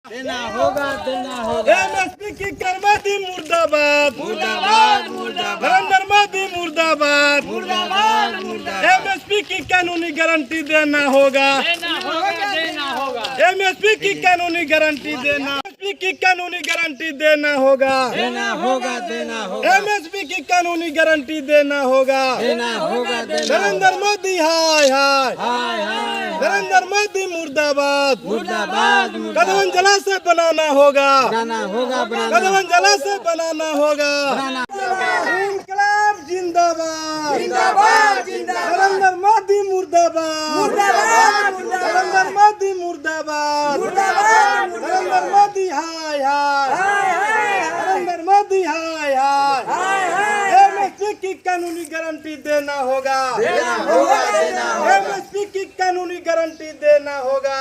देना होगा एमएसपी की कर्मचारी मुर्दाबाद मुर्दाबाद मुर्दाबाद नरेंद्र मोदी मुर्दाबाद मुर्दाबाद मुर्दाबाद एमएसपी की कानूनी गारंटी देना होगा देना होगा एमएसपी की कानूनी गारंटी देना एमएसपी की कानूनी गारंटी देना होगा देना होगा एमएसपी की कानूनी गारंटी देना होगा देना होगा नरेंद्र मोदी हाय हाय हाय हाय नरेंद्र मोदी मुर्दाबाद मुर्दाबाद कदम जला से बनाना होगा बनाना होगा कदम जला से बनाना होगा बनाना इनकलाब जिंदाबाद जिंदाबाद जिंदाबाद नरेंद्र मोदी मुर्दाबाद मुर्दाबाद नरेंद्र मोदी मुर्दाबाद मुर्दाबाद नरेंद्र मोदी हाय हाय नरेंद्र मोदी हाय हाय एमएसपी की कानूनी गारंटी देना होगा एमएसपी की कानूनी गारंटी देना होगा।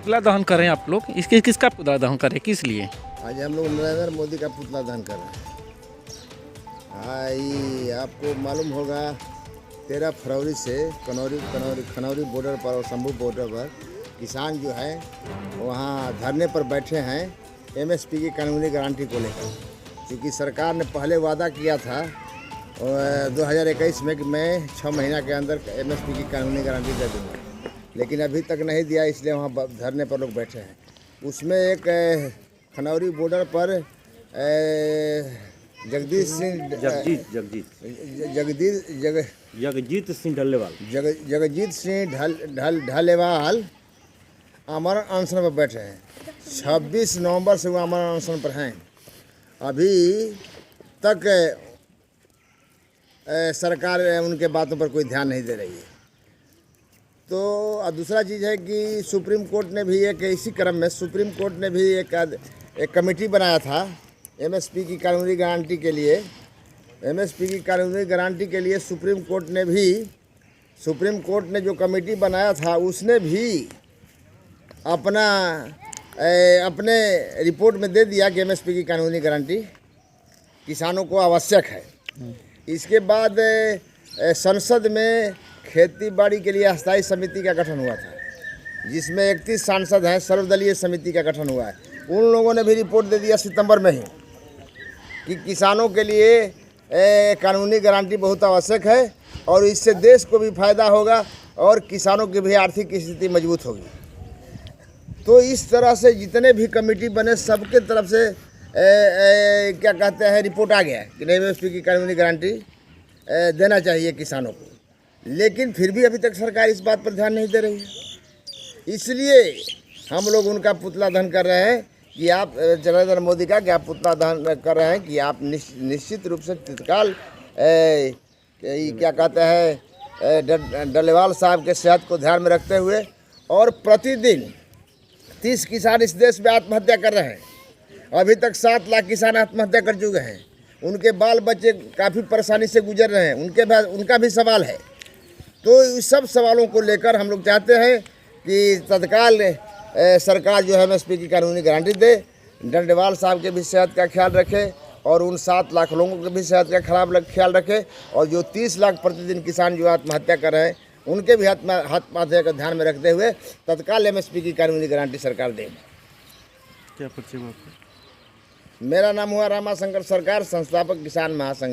पुतला दहन करें आप लोग, इसके किसका पुतला दहन करें, किस लिए? आज हम लोग नरेंद्र मोदी का पुतला दहन कर रहे हैं। हाँ, ये आपको मालूम होगा 13 फरवरी से खनौरी बॉर्डर पर और शंभू बॉर्डर पर किसान जो है वहाँ धरने पर बैठे हैं एमएसपी की कानूनी गारंटी को लेकर। क्योंकि सरकार ने पहले वादा किया था 2021 में कि मैं 6 महीना के अंदर एमएसपी की कानूनी गारंटी दे दूँगा, लेकिन अभी तक नहीं दिया, इसलिए वहाँ धरने पर लोग बैठे हैं। उसमें एक खनौरी बॉर्डर पर जगजीत सिंह ढलेवाल अमर अनशन पर बैठे हैं। 26 नवंबर से वो अमर अनशन पर हैं। अभी तक सरकार उनके बातों पर कोई ध्यान नहीं दे रही है। तो दूसरा चीज़ है कि सुप्रीम कोर्ट ने भी एक इसी क्रम में सुप्रीम कोर्ट ने भी एक कमेटी बनाया था एमएसपी की कानूनी गारंटी के लिए। एमएसपी की कानूनी गारंटी के लिए सुप्रीम कोर्ट ने जो कमेटी बनाया था उसने भी अपने रिपोर्ट में दे दिया कि एमएसपी की कानूनी गारंटी किसानों को आवश्यक है। इसके बाद संसद में खेती बाड़ी के लिए अस्थायी समिति का गठन हुआ था, जिसमें 31 सांसद हैं। सर्वदलीय समिति का गठन हुआ है। उन लोगों ने भी रिपोर्ट दे दिया सितंबर में ही कि किसानों के लिए कानूनी गारंटी बहुत आवश्यक है और इससे देश को भी फायदा होगा और किसानों की भी आर्थिक स्थिति मजबूत होगी। तो इस तरह से जितने भी कमेटी बने सबके तरफ से क्या कहते हैं रिपोर्ट आ गया है कि एमएसपी की कानूनी गारंटी देना चाहिए किसानों को, लेकिन फिर भी अभी तक सरकार इस बात पर ध्यान नहीं दे रही है। इसलिए हम लोग उनका पुतला दहन कर रहे हैं कि आप नरेंद्र मोदी का क्या पुतला दहन कर रहे हैं कि आप निश्चित रूप से तत्काल क्या कहते हैं डलेवाल साहब के सेहत को ध्यान में रखते हुए और प्रतिदिन 30 किसान इस देश में आत्महत्या कर रहे हैं। अभी तक 7 लाख किसान आत्महत्या कर चुके हैं। उनके बाल बच्चे काफ़ी परेशानी से गुजर रहे हैं। उनका भी सवाल है। तो इस सब सवालों को लेकर हम लोग चाहते हैं कि तत्काल सरकार जो है एमएसपी की कानूनी गारंटी दे, डंडेवाल साहब के भी सेहत का ख्याल रखे और उन 7 लाख लोगों के भी सेहत का ख्याल रखे और जो 30 लाख प्रतिदिन किसान जो आत्महत्या कर रहे हैं उनके भी आत्महत्या का ध्यान में रखते हुए तत्काल एमएसपी की कानूनी गारंटी सरकार दे। क्या परिचय आपका? मेरा नाम हुआ रामाशंकर सरकार, संस्थापक किसान महासंघ।